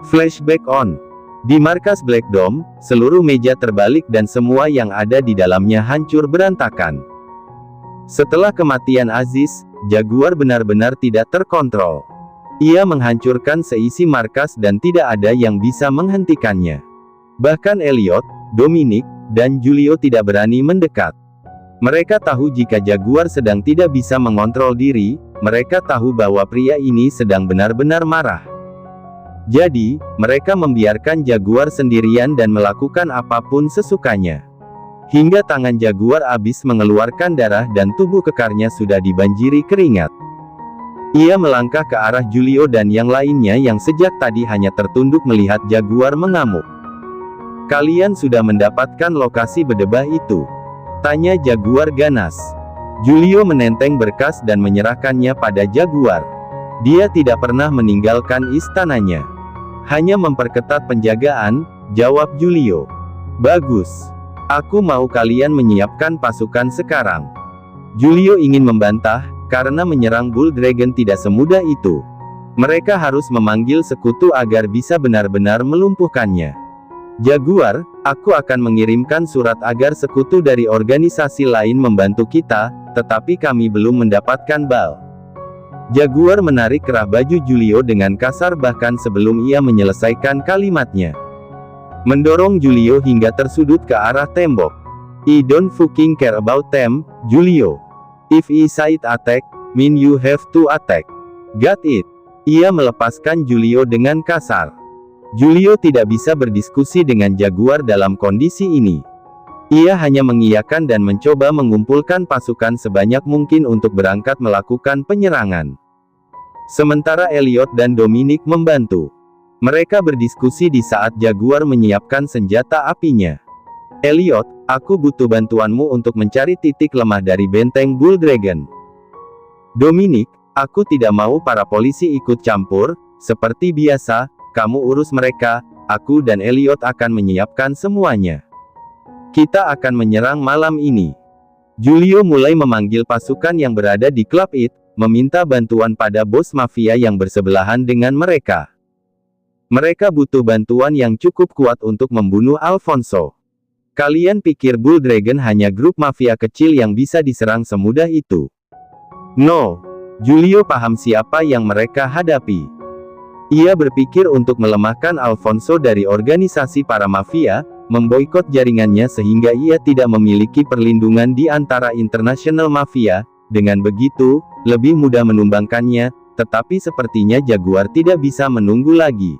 Flashback on. Di markas Black Dome, seluruh meja terbalik dan semua yang ada di dalamnya hancur berantakan. Setelah kematian Aziz, Jaguar benar-benar tidak terkontrol. Ia menghancurkan seisi markas dan tidak ada yang bisa menghentikannya. Bahkan Elliot, Dominic, dan Julio tidak berani mendekat. Mereka tahu jika Jaguar sedang tidak bisa mengontrol diri, mereka tahu bahwa pria ini sedang benar-benar marah. Jadi, mereka membiarkan Jaguar sendirian dan melakukan apapun sesukanya. Hingga tangan Jaguar habis mengeluarkan darah dan tubuh kekarnya sudah dibanjiri keringat. Ia melangkah ke arah Julio dan yang lainnya yang sejak tadi hanya tertunduk melihat Jaguar mengamuk. "Kalian sudah mendapatkan lokasi berdebah itu?" tanya Jaguar ganas. Julio menenteng berkas dan menyerahkannya pada Jaguar. Dia tidak pernah meninggalkan istananya. Hanya memperketat penjagaan, jawab Julio. "Bagus. Aku mau kalian menyiapkan pasukan sekarang." Julio ingin membantah, karena menyerang Bull Dragon tidak semudah itu. Mereka harus memanggil sekutu agar bisa benar-benar melumpuhkannya. "Jaguar, aku akan mengirimkan surat agar sekutu dari organisasi lain membantu kita, tetapi kami belum mendapatkan bal." Jaguar menarik kerah baju Julio dengan kasar bahkan sebelum ia menyelesaikan kalimatnya. Mendorong Julio hingga tersudut ke arah tembok. "I don't fucking care about them, Julio. If I said attack, mean you have to attack. Got it?" Ia melepaskan Julio dengan kasar. Julio tidak bisa berdiskusi dengan Jaguar dalam kondisi ini. Ia hanya mengiyakan dan mencoba mengumpulkan pasukan sebanyak mungkin untuk berangkat melakukan penyerangan. Sementara Elliot dan Dominic membantu. Mereka berdiskusi di saat Jaguar menyiapkan senjata apinya. "Elliot, aku butuh bantuanmu untuk mencari titik lemah dari benteng Bull Dragon." "Dominic, aku tidak mau para polisi ikut campur, seperti biasa, kamu urus mereka, aku dan Elliot akan menyiapkan semuanya. Kita akan menyerang malam ini." Julio mulai memanggil pasukan yang berada di Club It, meminta bantuan pada bos mafia yang bersebelahan dengan mereka. Mereka butuh bantuan yang cukup kuat untuk membunuh Alfonso. "Kalian pikir Bull Dragon hanya grup mafia kecil yang bisa diserang semudah itu?" "No." Julio paham siapa yang mereka hadapi. Ia berpikir untuk melemahkan Alfonso dari organisasi para mafia, memboikot jaringannya sehingga ia tidak memiliki perlindungan di antara internasional mafia. Dengan begitu, lebih mudah menumbangkannya, tetapi sepertinya Jaguar tidak bisa menunggu lagi.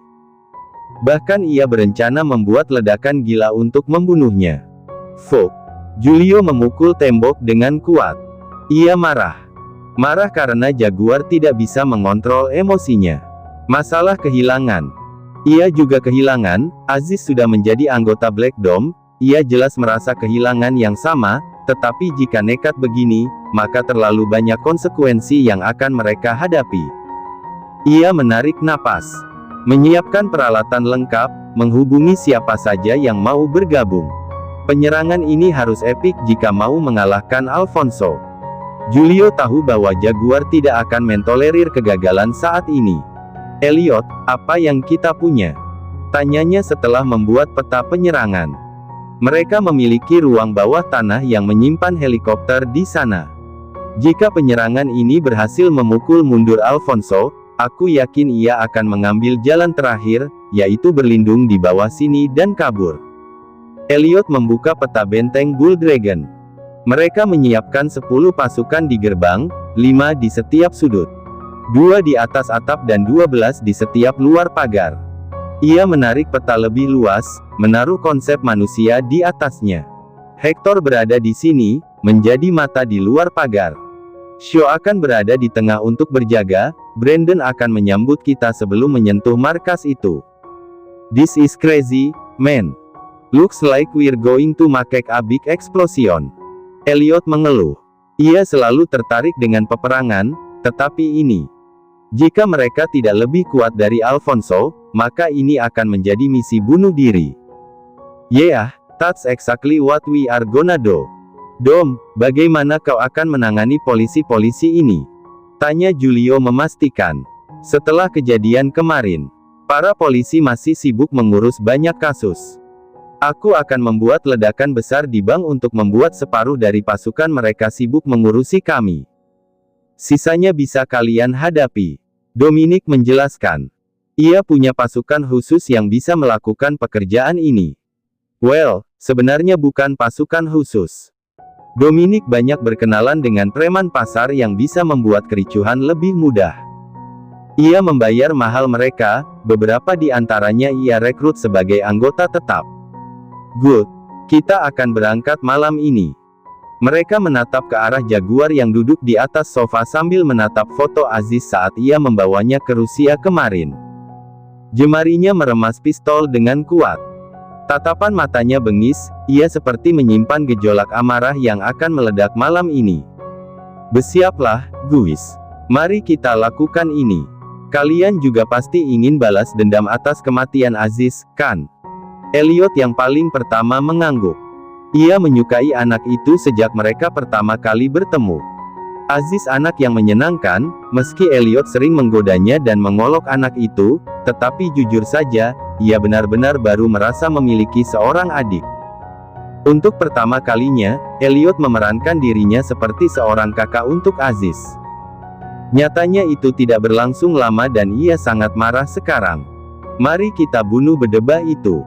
Bahkan ia berencana membuat ledakan gila untuk membunuhnya. "Fuck." Julio memukul tembok dengan kuat. Ia marah. Marah karena Jaguar tidak bisa mengontrol emosinya. Masalah kehilangan. Ia juga kehilangan. Aziz sudah menjadi anggota Black Dome. Ia jelas merasa kehilangan yang sama, tetapi jika nekat begini, maka terlalu banyak konsekuensi yang akan mereka hadapi. Ia menarik napas. Menyiapkan peralatan lengkap, menghubungi siapa saja yang mau bergabung. Penyerangan ini harus epik jika mau mengalahkan Alfonso. Julio tahu bahwa Jaguar tidak akan mentolerir kegagalan saat ini. "Elliot, apa yang kita punya?" tanyanya setelah membuat peta penyerangan. "Mereka memiliki ruang bawah tanah yang menyimpan helikopter di sana. Jika penyerangan ini berhasil memukul mundur Alfonso, aku yakin ia akan mengambil jalan terakhir, yaitu berlindung di bawah sini dan kabur." Elliot membuka peta benteng Bull Dragon. Mereka menyiapkan 10 pasukan di gerbang, 5 di setiap sudut. 2 di atas atap dan 12 di setiap luar pagar. Ia menarik peta lebih luas, menaruh konsep manusia di atasnya. Hector berada di sini, menjadi mata di luar pagar. Shaw akan berada di tengah untuk berjaga, Brandon akan menyambut kita sebelum menyentuh markas itu. "This is crazy, man. Looks like we're going to make a big explosion." Elliot mengeluh. Ia selalu tertarik dengan peperangan, tetapi ini. Jika mereka tidak lebih kuat dari Alfonso, maka ini akan menjadi misi bunuh diri. "Yeah, that's exactly what we are gonna do." "Dom, bagaimana kau akan menangani polisi-polisi ini?" tanya Julio memastikan. Setelah kejadian kemarin, Para polisi masih sibuk mengurus banyak kasus. Aku akan membuat ledakan besar di bank untuk membuat separuh dari pasukan mereka sibuk mengurusi kami. Sisanya bisa kalian hadapi. Dominic menjelaskan. Ia punya pasukan khusus yang bisa melakukan pekerjaan ini. Well, sebenarnya bukan pasukan khusus. Dominic banyak berkenalan dengan preman pasar yang bisa membuat kericuhan lebih mudah. Ia membayar mahal mereka, beberapa di antaranya ia rekrut sebagai anggota tetap. Good. Kita akan berangkat malam ini. Mereka menatap ke arah Jaguar yang duduk di atas sofa sambil menatap foto Aziz saat ia membawanya ke Rusia kemarin. Jemarinya meremas pistol dengan kuat. Tatapan matanya bengis, ia seperti menyimpan gejolak amarah yang akan meledak malam ini. Bersiaplah, guys. Mari kita lakukan ini. Kalian juga pasti ingin balas dendam atas kematian Aziz, kan? Elliot yang paling pertama mengangguk. Ia menyukai anak itu sejak mereka pertama kali bertemu. Aziz anak yang menyenangkan, meski Elliot sering menggodanya dan mengolok anak itu, tetapi jujur saja, ia benar-benar baru merasa memiliki seorang adik. Untuk pertama kalinya, Elliot memerankan dirinya seperti seorang kakak untuk Aziz. Nyatanya itu tidak berlangsung lama dan ia sangat marah sekarang. Mari kita bunuh bedebah itu.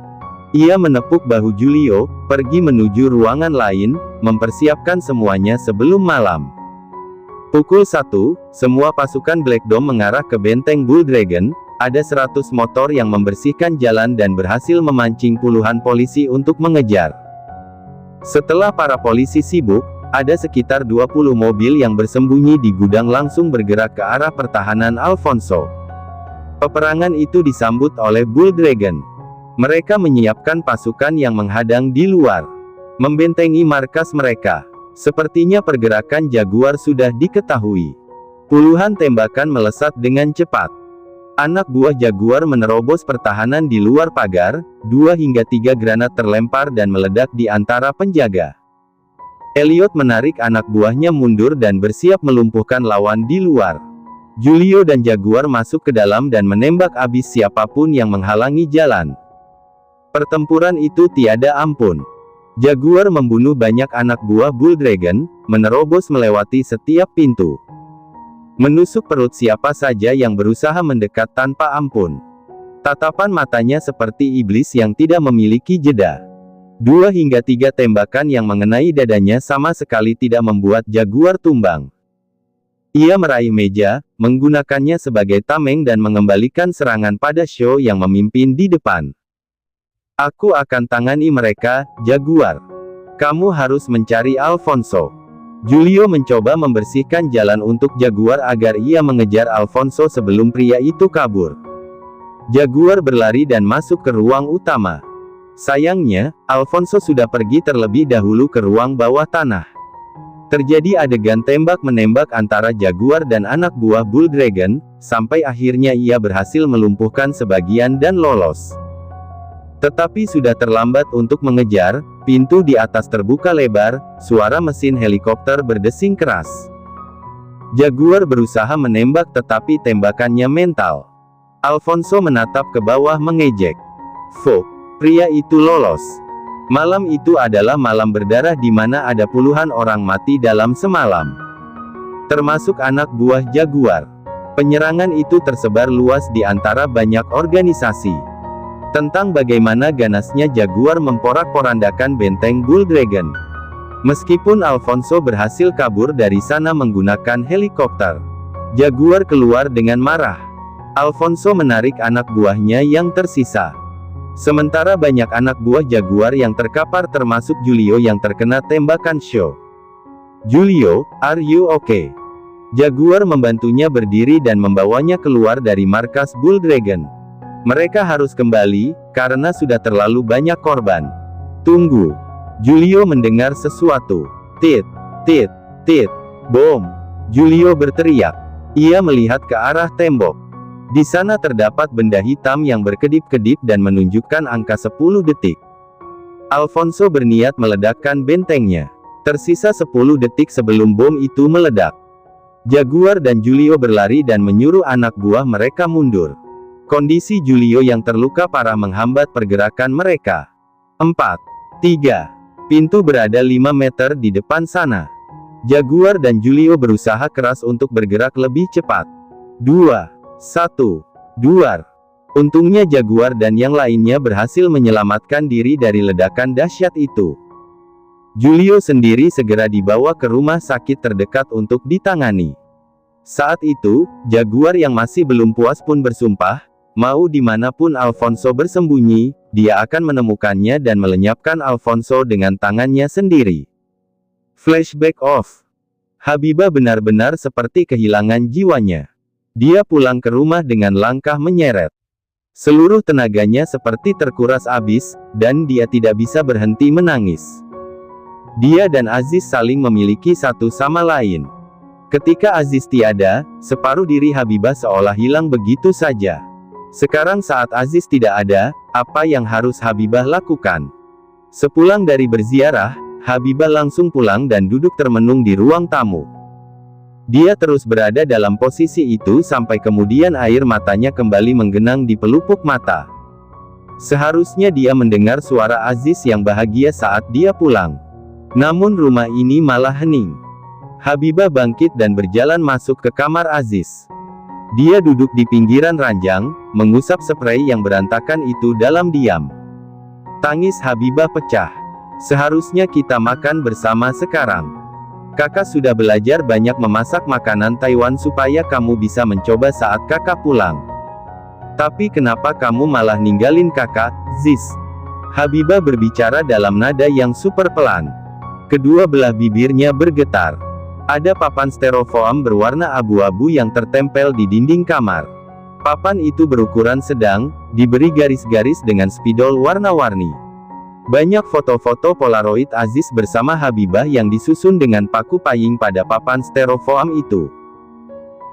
Ia menepuk bahu Julio, pergi menuju ruangan lain, mempersiapkan semuanya sebelum malam. Pukul 1, semua pasukan Black Dome mengarah ke benteng Bull Dragon. Ada 100 motor yang membersihkan jalan dan berhasil memancing puluhan polisi untuk mengejar. Setelah para polisi sibuk, ada sekitar 20 mobil yang bersembunyi di gudang langsung bergerak ke arah pertahanan Alfonso. Peperangan itu disambut oleh Bull Dragon. Mereka menyiapkan pasukan yang menghadang di luar, membentengi markas mereka. Sepertinya pergerakan Jaguar sudah diketahui. Puluhan tembakan melesat dengan cepat. Anak buah Jaguar menerobos pertahanan di luar pagar, 2 hingga 3 granat terlempar dan meledak di antara penjaga. Elliot menarik anak buahnya mundur dan bersiap melumpuhkan lawan di luar. Julio dan Jaguar masuk ke dalam dan menembak habis siapapun yang menghalangi jalan. Pertempuran itu tiada ampun. Jaguar membunuh banyak anak buah Bull Dragon, menerobos melewati setiap pintu. Menusuk perut siapa saja yang berusaha mendekat tanpa ampun. Tatapan matanya seperti iblis yang tidak memiliki jeda. 2 hingga 3 tembakan yang mengenai dadanya sama sekali tidak membuat Jaguar tumbang. Ia meraih meja, menggunakannya sebagai tameng dan mengembalikan serangan pada Shaw yang memimpin di depan. Aku akan tangani mereka, Jaguar. Kamu harus mencari Alfonso. Julio mencoba membersihkan jalan untuk Jaguar agar ia mengejar Alfonso sebelum pria itu kabur. Jaguar berlari dan masuk ke ruang utama. Sayangnya, Alfonso sudah pergi terlebih dahulu ke ruang bawah tanah. Terjadi adegan tembak-menembak antara Jaguar dan anak buah Bull Dragon, sampai akhirnya ia berhasil melumpuhkan sebagian dan lolos. Tetapi sudah terlambat untuk mengejar, pintu di atas terbuka lebar, suara mesin helikopter berdesing keras. Jaguar berusaha menembak tetapi tembakannya mental. Alfonso menatap ke bawah mengejek. Fuck, pria itu lolos. Malam itu adalah malam berdarah di mana ada puluhan orang mati dalam semalam. Termasuk anak buah Jaguar. Penyerangan itu tersebar luas di antara banyak organisasi. Tentang bagaimana ganasnya Jaguar memporak-porandakan benteng Bull Dragon. Meskipun Alfonso berhasil kabur dari sana menggunakan helikopter, Jaguar keluar dengan marah. Alfonso menarik anak buahnya yang tersisa. Sementara banyak anak buah Jaguar yang terkapar termasuk Julio yang terkena tembakan Shaw. Julio, are you okay? Jaguar membantunya berdiri dan membawanya keluar dari markas Bull Dragon. Mereka harus kembali, karena sudah terlalu banyak korban. Tunggu. Julio mendengar sesuatu. Tit, tit, tit. Bom. Julio berteriak. Ia melihat ke arah tembok. Di sana terdapat benda hitam yang berkedip-kedip dan menunjukkan angka 10 detik. Alfonso berniat meledakkan bentengnya. Tersisa 10 detik sebelum bom itu meledak. Jaguar dan Julio berlari dan menyuruh anak buah mereka mundur. Kondisi Julio yang terluka parah menghambat pergerakan mereka. 4. 3. Pintu berada 5 meter di depan sana. Jaguar dan Julio berusaha keras untuk bergerak lebih cepat. 2. 1. 2. Untungnya Jaguar dan yang lainnya berhasil menyelamatkan diri dari ledakan dahsyat itu. Julio sendiri segera dibawa ke rumah sakit terdekat untuk ditangani. Saat itu, Jaguar yang masih belum puas pun bersumpah, mau dimanapun Alfonso bersembunyi, dia akan menemukannya dan melenyapkan Alfonso dengan tangannya sendiri. Flashback off. Habibah benar-benar seperti kehilangan jiwanya. Dia pulang ke rumah dengan langkah menyeret. Seluruh tenaganya seperti terkuras habis, dan dia tidak bisa berhenti menangis. Dia dan Aziz saling memiliki satu sama lain. Ketika Aziz tiada, separuh diri Habibah seolah hilang begitu saja. Sekarang saat Aziz tidak ada, apa yang harus Habibah lakukan? Sepulang dari berziarah, Habibah langsung pulang dan duduk termenung di ruang tamu. Dia terus berada dalam posisi itu sampai kemudian air matanya kembali menggenang di pelupuk mata. Seharusnya dia mendengar suara Aziz yang bahagia saat dia pulang. Namun rumah ini malah hening. Habibah bangkit dan berjalan masuk ke kamar Aziz. Dia duduk di pinggiran ranjang, mengusap sprei yang berantakan itu dalam diam. Tangis Habibah pecah. Seharusnya kita makan bersama sekarang. Kakak sudah belajar banyak memasak makanan Taiwan supaya kamu bisa mencoba saat kakak pulang. Tapi kenapa kamu malah ninggalin kakak, Ziz? Habibah berbicara dalam nada yang super pelan. Kedua belah bibirnya bergetar. Ada papan styrofoam berwarna abu-abu yang tertempel di dinding kamar. Papan itu berukuran sedang, diberi garis-garis dengan spidol warna-warni. Banyak foto-foto Polaroid Aziz bersama Habibah yang disusun dengan paku paying pada papan styrofoam itu.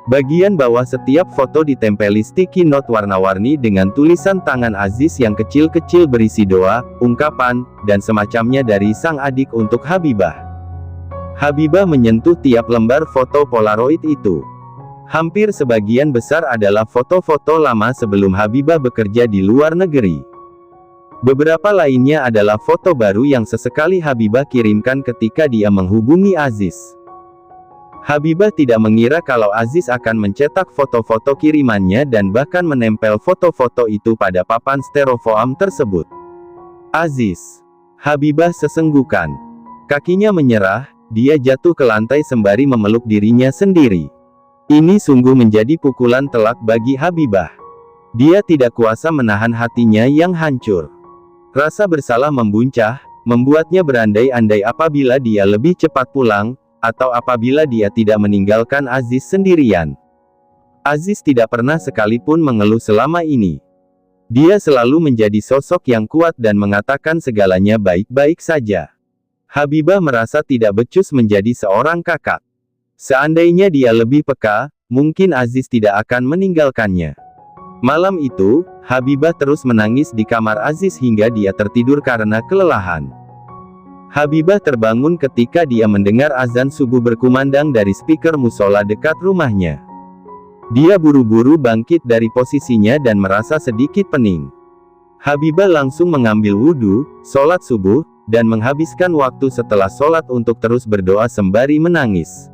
Bagian bawah setiap foto ditempeli sticky note warna-warni dengan tulisan tangan Aziz yang kecil-kecil berisi doa, ungkapan, dan semacamnya dari sang adik untuk Habibah. Habibah menyentuh tiap lembar foto Polaroid itu. Hampir sebagian besar adalah foto-foto lama sebelum Habibah bekerja di luar negeri. Beberapa lainnya adalah foto baru yang sesekali Habibah kirimkan ketika dia menghubungi Aziz. Habibah tidak mengira kalau Aziz akan mencetak foto-foto kirimannya dan bahkan menempel foto-foto itu pada papan styrofoam tersebut. Aziz. Habibah sesenggukan. Kakinya menyerah, dia jatuh ke lantai sembari memeluk dirinya sendiri. Ini sungguh menjadi pukulan telak bagi Habibah. Dia tidak kuasa menahan hatinya yang hancur. Rasa bersalah membuncah, membuatnya berandai-andai apabila dia lebih cepat pulang, atau apabila dia tidak meninggalkan Aziz sendirian. Aziz tidak pernah sekalipun mengeluh selama ini. Dia selalu menjadi sosok yang kuat dan mengatakan segalanya baik-baik saja. Habibah merasa tidak becus menjadi seorang kakak. Seandainya dia lebih peka, mungkin Aziz tidak akan meninggalkannya. Malam itu, Habibah terus menangis di kamar Aziz hingga dia tertidur karena kelelahan. Habibah terbangun ketika dia mendengar azan subuh berkumandang dari speaker musola dekat rumahnya. Dia buru-buru bangkit dari posisinya dan merasa sedikit pening. Habibah langsung mengambil wudhu, sholat subuh, dan menghabiskan waktu setelah sholat untuk terus berdoa sembari menangis.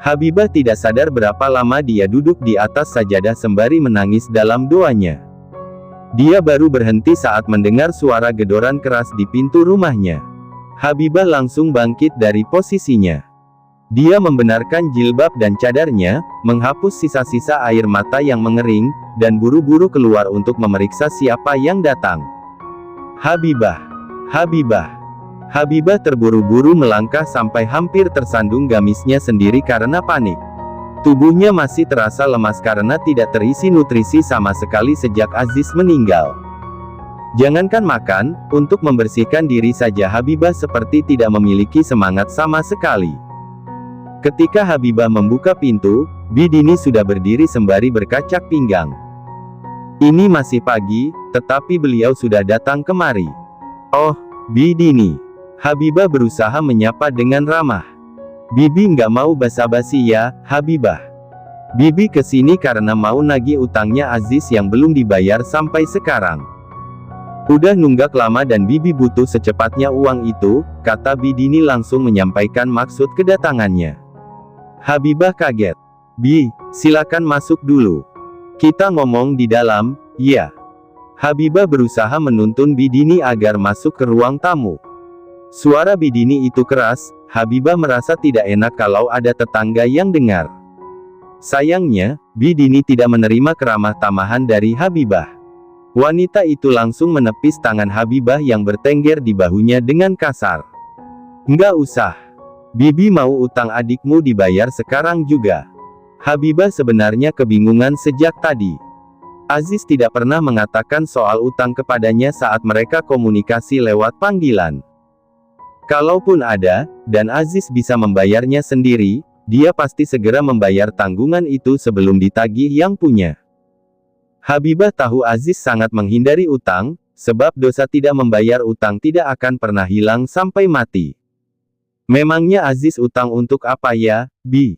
Habibah tidak sadar berapa lama dia duduk di atas sajadah sembari menangis dalam doanya. Dia baru berhenti saat mendengar suara gedoran keras di pintu rumahnya. Habibah langsung bangkit dari posisinya. Dia membenarkan jilbab dan cadarnya, menghapus sisa-sisa air mata yang mengering, dan buru-buru keluar untuk memeriksa siapa yang datang. Habibah. Habibah. Habibah terburu-buru melangkah sampai hampir tersandung gamisnya sendiri karena panik. Tubuhnya masih terasa lemas karena tidak terisi nutrisi sama sekali sejak Aziz meninggal. Jangankan makan, untuk membersihkan diri saja Habibah seperti tidak memiliki semangat sama sekali. Ketika Habibah membuka pintu, Bidini sudah berdiri sembari berkacak pinggang. Ini masih pagi, tetapi beliau sudah datang kemari. Oh, Bidini. Habibah berusaha menyapa dengan ramah. Bibi nggak mau basa-basi ya, Habibah. Bibi kesini karena mau nagih utangnya Aziz yang belum dibayar sampai sekarang. Udah nunggak lama dan Bibi butuh secepatnya uang itu, kata Bidini langsung menyampaikan maksud kedatangannya. Habibah kaget. Bi, silakan masuk dulu. Kita ngomong di dalam, ya. Habibah berusaha menuntun Bidini agar masuk ke ruang tamu. Suara Bidini itu keras, Habibah merasa tidak enak kalau ada tetangga yang dengar. Sayangnya, Bidini tidak menerima keramah tamahan dari Habibah. Wanita itu langsung menepis tangan Habibah yang bertengger di bahunya dengan kasar. Nggak usah. Bibi mau utang adikmu dibayar sekarang juga. Habibah sebenarnya kebingungan sejak tadi. Aziz tidak pernah mengatakan soal utang kepadanya saat mereka komunikasi lewat panggilan. Kalaupun ada, dan Aziz bisa membayarnya sendiri, dia pasti segera membayar tanggungan itu sebelum ditagih yang punya. Habibah tahu Aziz sangat menghindari utang, sebab dosa tidak membayar utang tidak akan pernah hilang sampai mati. Memangnya Aziz utang untuk apa ya, Bi?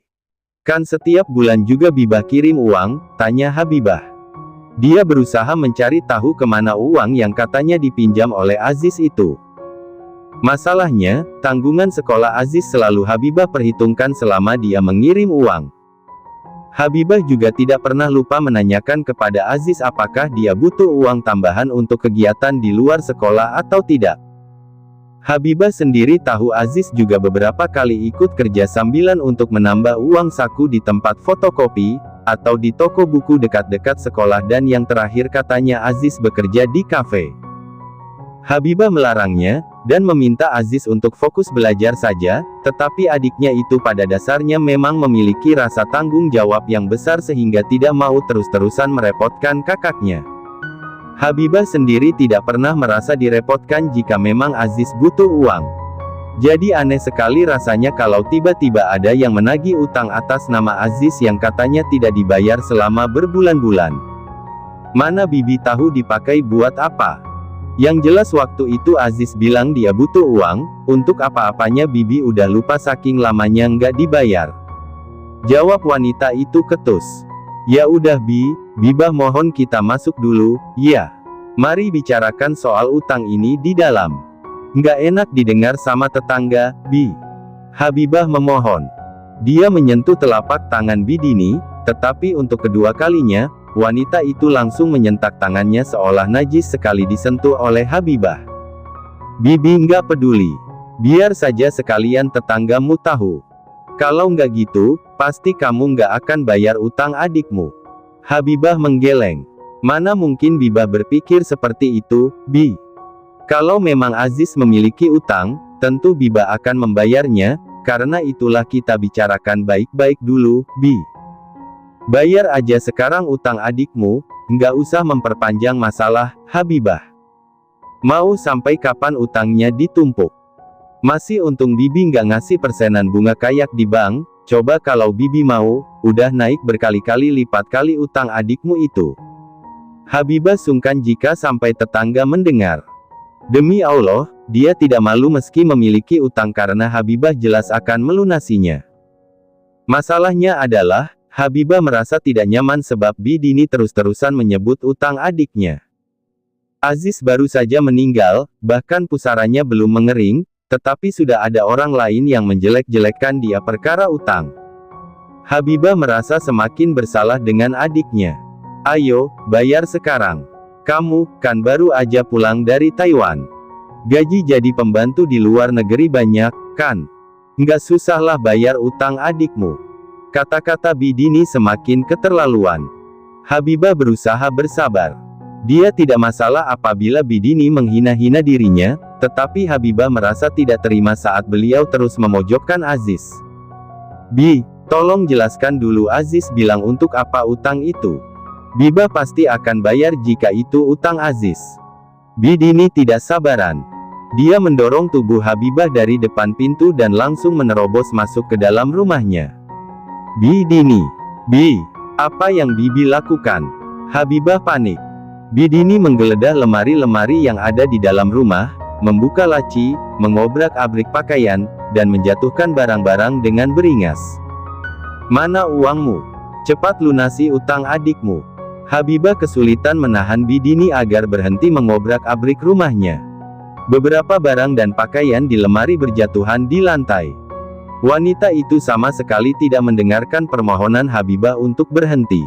Kan setiap bulan juga Bibah kirim uang, tanya Habibah. Dia berusaha mencari tahu kemana uang yang katanya dipinjam oleh Aziz itu. Masalahnya, tanggungan sekolah Aziz selalu Habibah perhitungkan selama dia mengirim uang. Habibah juga tidak pernah lupa menanyakan kepada Aziz apakah dia butuh uang tambahan untuk kegiatan di luar sekolah atau tidak. Habibah sendiri tahu Aziz juga beberapa kali ikut kerja sambilan untuk menambah uang saku di tempat fotokopi, atau di toko buku dekat-dekat sekolah dan yang terakhir katanya Aziz bekerja di kafe. Habibah melarangnya, dan meminta Aziz untuk fokus belajar saja, tetapi adiknya itu pada dasarnya memang memiliki rasa tanggung jawab yang besar sehingga tidak mau terus-terusan merepotkan kakaknya. Habibah sendiri tidak pernah merasa direpotkan jika memang Aziz butuh uang. Jadi aneh sekali rasanya kalau tiba-tiba ada yang menagih utang atas nama Aziz yang katanya tidak dibayar selama berbulan-bulan. Mana Bibi tahu dipakai buat apa? Yang jelas waktu itu Aziz bilang dia butuh uang, untuk apa-apanya Bibi udah lupa saking lamanya nggak dibayar. Jawab wanita itu ketus. Ya udah Bi, Bibah mohon kita masuk dulu, ya. Mari bicarakan soal utang ini di dalam. Nggak enak didengar sama tetangga, Bi. Habibah memohon. Dia menyentuh telapak tangan Bidini, tetapi untuk kedua kalinya, wanita itu langsung menyentak tangannya seolah najis sekali disentuh oleh Habibah. Bibi nggak peduli. Biar saja sekalian tetanggamu tahu. Kalau nggak gitu, pasti kamu nggak akan bayar utang adikmu. Habibah menggeleng. Mana mungkin Bibah berpikir seperti itu, Bi. Kalau memang Aziz memiliki utang, tentu Bibah akan membayarnya, karena itulah kita bicarakan baik-baik dulu, Bi. Bayar aja sekarang utang adikmu, nggak usah memperpanjang masalah, Habibah. Mau sampai kapan utangnya ditumpuk? Masih untung Bibi nggak ngasih persenan bunga kayak di bank, coba kalau Bibi mau, udah naik berkali-kali lipat kali utang adikmu itu. Habibah sungkan jika sampai tetangga mendengar. Demi Allah, dia tidak malu meski memiliki utang karena Habibah jelas akan melunasinya. Masalahnya adalah, Habibah merasa tidak nyaman sebab Bidini terus-terusan menyebut utang adiknya. Aziz baru saja meninggal, bahkan pusaranya belum mengering, tetapi sudah ada orang lain yang menjelek-jelekkan dia perkara utang. Habibah merasa semakin bersalah dengan adiknya. Ayo, bayar sekarang. Kamu, kan baru aja pulang dari Taiwan. Gaji jadi pembantu di luar negeri banyak, kan? Nggak susahlah bayar utang adikmu. Kata-kata Bidini semakin keterlaluan. Habibah berusaha bersabar. Dia tidak masalah apabila Bidini menghina-hina dirinya, tetapi Habibah merasa tidak terima saat beliau terus memojokkan Aziz. Bi, tolong jelaskan dulu Aziz bilang untuk apa utang itu. Bibah pasti akan bayar jika itu utang Aziz. Bidini tidak sabaran. Dia mendorong tubuh Habibah dari depan pintu dan langsung menerobos masuk ke dalam rumahnya. Bidini, Bi, apa yang Bibi lakukan? Habibah panik. Bidini menggeledah lemari-lemari yang ada di dalam rumah, membuka laci, mengobrak-abrik pakaian, dan menjatuhkan barang-barang dengan beringas. Mana uangmu? Cepat lunasi utang adikmu. Habibah kesulitan menahan Bidini agar berhenti mengobrak-abrik rumahnya. Beberapa barang dan pakaian di lemari berjatuhan di lantai. Wanita itu sama sekali tidak mendengarkan permohonan Habibah untuk berhenti.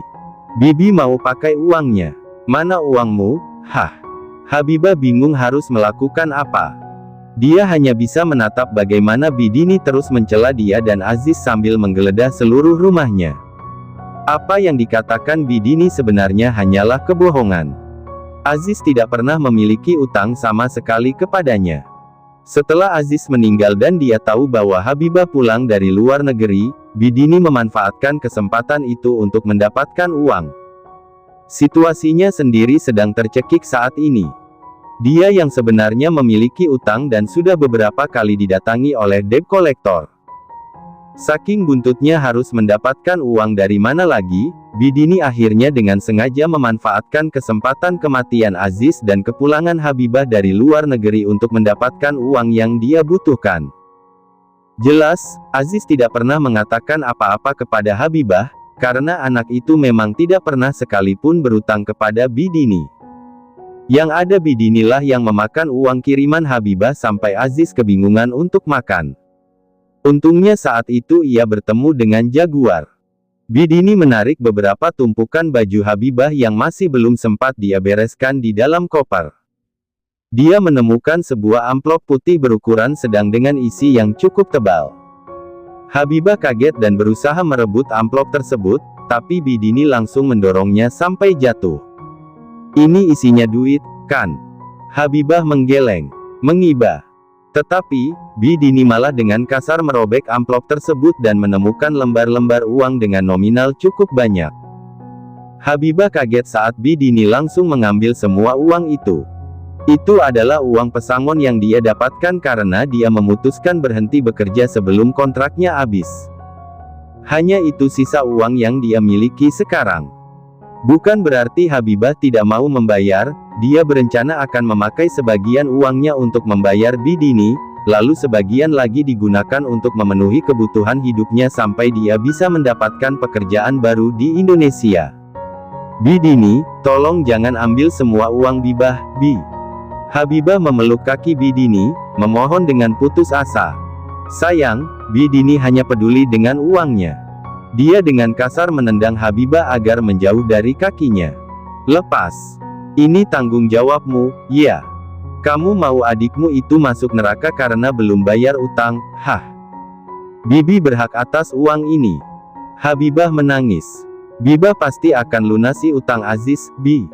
Bibi mau pakai uangnya. Mana uangmu? Hah? Habibah bingung harus melakukan apa. Dia hanya bisa menatap bagaimana Bidini terus mencela dia dan Aziz sambil menggeledah seluruh rumahnya. Apa yang dikatakan Bidini sebenarnya hanyalah kebohongan. Aziz tidak pernah memiliki utang sama sekali kepadanya. Setelah Aziz meninggal dan dia tahu bahwa Habibah pulang dari luar negeri, Bidini memanfaatkan kesempatan itu untuk mendapatkan uang. Situasinya sendiri sedang tercekik saat ini. Dia yang sebenarnya memiliki utang dan sudah beberapa kali didatangi oleh debt collector. Saking buntutnya harus mendapatkan uang dari mana lagi, Bidini akhirnya dengan sengaja memanfaatkan kesempatan kematian Aziz dan kepulangan Habibah dari luar negeri untuk mendapatkan uang yang dia butuhkan. Jelas, Aziz tidak pernah mengatakan apa-apa kepada Habibah, karena anak itu memang tidak pernah sekalipun berutang kepada Bidini. Yang ada Bidinilah yang memakan uang kiriman Habibah sampai Aziz kebingungan untuk makan. Untungnya saat itu ia bertemu dengan Jaguar. Bidini menarik beberapa tumpukan baju Habibah yang masih belum sempat dia bereskan di dalam koper. Dia menemukan sebuah amplop putih berukuran sedang dengan isi yang cukup tebal. Habibah kaget dan berusaha merebut amplop tersebut, tapi Bidini langsung mendorongnya sampai jatuh. Ini isinya duit, kan? Habibah menggeleng, mengibah. Tetapi, Bidini malah dengan kasar merobek amplop tersebut dan menemukan lembar-lembar uang dengan nominal cukup banyak. Habibah kaget saat Bidini langsung mengambil semua uang itu. Itu adalah uang pesangon yang dia dapatkan karena dia memutuskan berhenti bekerja sebelum kontraknya habis. Hanya itu sisa uang yang dia miliki sekarang. Bukan berarti Habibah tidak mau membayar, dia berencana akan memakai sebagian uangnya untuk membayar Bidini, lalu sebagian lagi digunakan untuk memenuhi kebutuhan hidupnya sampai dia bisa mendapatkan pekerjaan baru di Indonesia. Bidini, tolong jangan ambil semua uang Bibah, Bi. Habibah memeluk kaki Bidini, memohon dengan putus asa. Sayang, Bidini hanya peduli dengan uangnya. Dia dengan kasar menendang Habibah agar menjauh dari kakinya. Lepas. Ini tanggung jawabmu, ya. Kamu mau adikmu itu masuk neraka karena belum bayar utang, hah? Bibi berhak atas uang ini. Habibah menangis. Bibah pasti akan lunasi utang Aziz, Bi.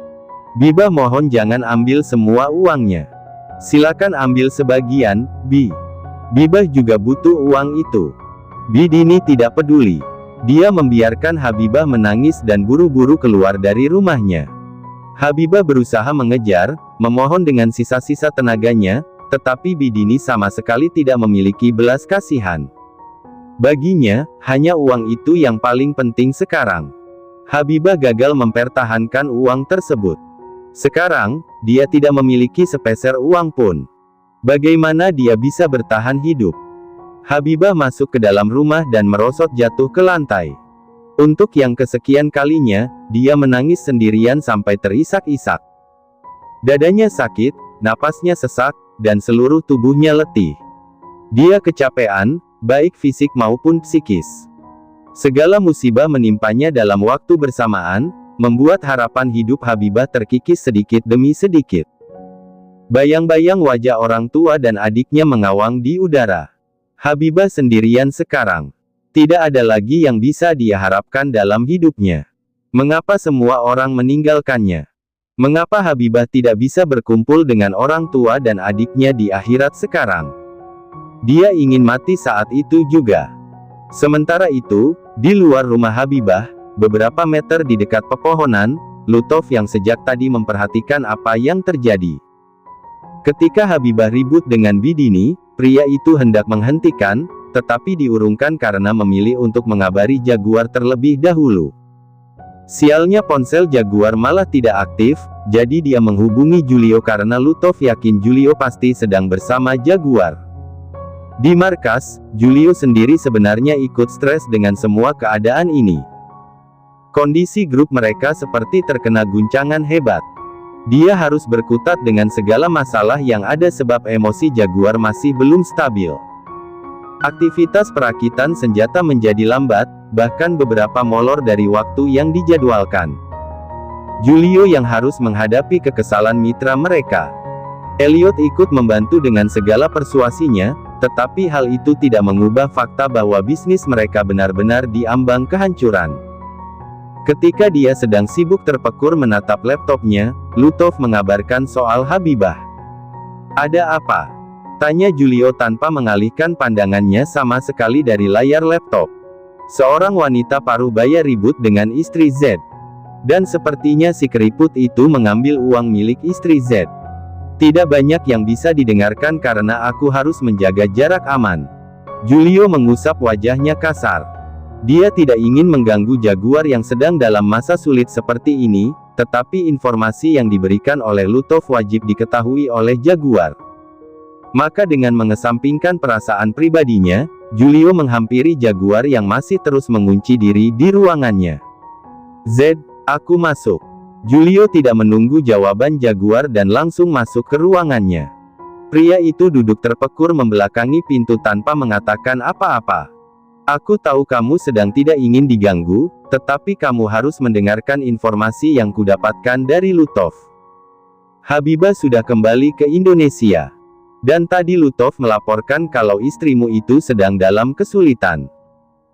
Bibah mohon jangan ambil semua uangnya. Silakan ambil sebagian, Bi. Bibah juga butuh uang itu. Bidini tidak peduli. Dia membiarkan Habibah menangis dan buru-buru keluar dari rumahnya. Habibah berusaha mengejar, memohon dengan sisa-sisa tenaganya, tetapi Bidini sama sekali tidak memiliki belas kasihan. Baginya, hanya uang itu yang paling penting sekarang. Habibah gagal mempertahankan uang tersebut. Sekarang, dia tidak memiliki sepeser uang pun. Bagaimana dia bisa bertahan hidup? Habibah masuk ke dalam rumah dan merosot jatuh ke lantai. Untuk yang kesekian kalinya, dia menangis sendirian sampai terisak-isak. Dadanya sakit, napasnya sesak, dan seluruh tubuhnya letih. Dia kecapean, baik fisik maupun psikis. Segala musibah menimpanya dalam waktu bersamaan, membuat harapan hidup Habibah terkikis sedikit demi sedikit. Bayang-bayang wajah orang tua dan adiknya mengawang di udara. Habibah sendirian sekarang. Tidak ada lagi yang bisa dia harapkan dalam hidupnya. Mengapa semua orang meninggalkannya? Mengapa Habibah tidak bisa berkumpul dengan orang tua dan adiknya di akhirat sekarang? Dia ingin mati saat itu juga. Sementara itu, di luar rumah Habibah, beberapa meter di dekat pepohonan, Lutov yang sejak tadi memperhatikan apa yang terjadi. Ketika Habibah ribut dengan Bidini, pria itu hendak menghentikan, tetapi diurungkan karena memilih untuk mengabari Jaguar terlebih dahulu. Sialnya ponsel Jaguar malah tidak aktif, jadi dia menghubungi Julio karena Lutov yakin Julio pasti sedang bersama Jaguar. Di markas, Julio sendiri sebenarnya ikut stres dengan semua keadaan ini. Kondisi grup mereka seperti terkena guncangan hebat. Dia harus berkutat dengan segala masalah yang ada sebab emosi Jaguar masih belum stabil. Aktivitas perakitan senjata menjadi lambat, bahkan beberapa molor dari waktu yang dijadwalkan. Julio yang harus menghadapi kekesalan mitra mereka. Elliot ikut membantu dengan segala persuasinya, tetapi hal itu tidak mengubah fakta bahwa bisnis mereka benar-benar diambang kehancuran. Ketika dia sedang sibuk terpekur menatap laptopnya, Lutov mengabarkan soal Habibah. "Ada apa?" tanya Julio tanpa mengalihkan pandangannya sama sekali dari layar laptop. Seorang wanita paruh baya ribut dengan istri Z. Dan sepertinya si keriput itu mengambil uang milik istri Z. Tidak banyak yang bisa didengarkan karena aku harus menjaga jarak aman. Julio mengusap wajahnya kasar. Dia tidak ingin mengganggu Jaguar yang sedang dalam masa sulit seperti ini, tetapi informasi yang diberikan oleh Lutov wajib diketahui oleh Jaguar. Maka dengan mengesampingkan perasaan pribadinya, Julio menghampiri Jaguar yang masih terus mengunci diri di ruangannya. "Z, aku masuk." Julio tidak menunggu jawaban Jaguar dan langsung masuk ke ruangannya. Pria itu duduk terpekur membelakangi pintu tanpa mengatakan apa-apa. "Aku tahu kamu sedang tidak ingin diganggu, tetapi kamu harus mendengarkan informasi yang kudapatkan dari Lutov. Habibah sudah kembali ke Indonesia. Dan tadi Lutov melaporkan kalau istrimu itu sedang dalam kesulitan.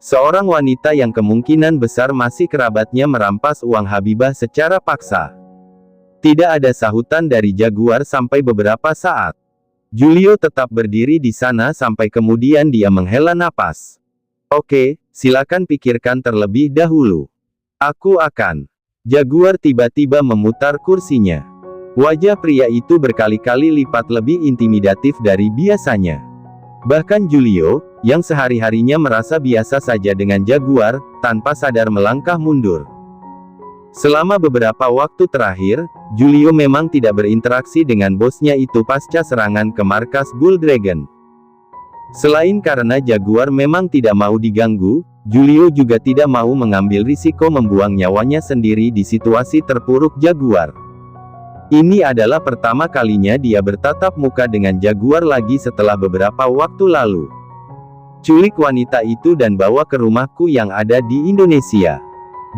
Seorang wanita yang kemungkinan besar masih kerabatnya merampas uang Habibah secara paksa." Tidak ada sahutan dari Jaguar sampai beberapa saat. Julio tetap berdiri di sana sampai kemudian dia menghela napas. "Oke, silakan pikirkan terlebih dahulu. Aku akan." Jaguar tiba-tiba memutar kursinya. Wajah pria itu berkali-kali lipat lebih intimidatif dari biasanya. Bahkan Julio, yang sehari-harinya merasa biasa saja dengan Jaguar, tanpa sadar melangkah mundur. Selama beberapa waktu terakhir, Julio memang tidak berinteraksi dengan bosnya itu pasca serangan ke markas Bull Dragon. Selain karena Jaguar memang tidak mau diganggu, Julio juga tidak mau mengambil risiko membuang nyawanya sendiri di situasi terpuruk Jaguar. Ini adalah pertama kalinya dia bertatap muka dengan Jaguar lagi setelah beberapa waktu lalu. "Culik wanita itu dan bawa ke rumahku yang ada di Indonesia."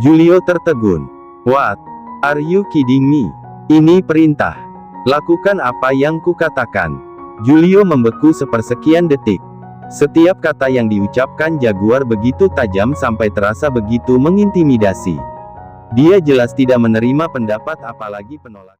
Julio tertegun. "What? Are you kidding me? Ini perintah. Lakukan apa yang kukatakan." Julio membeku sepersekian detik. Setiap kata yang diucapkan Jaguar begitu tajam sampai terasa begitu mengintimidasi. Dia jelas tidak menerima pendapat apalagi penolakan.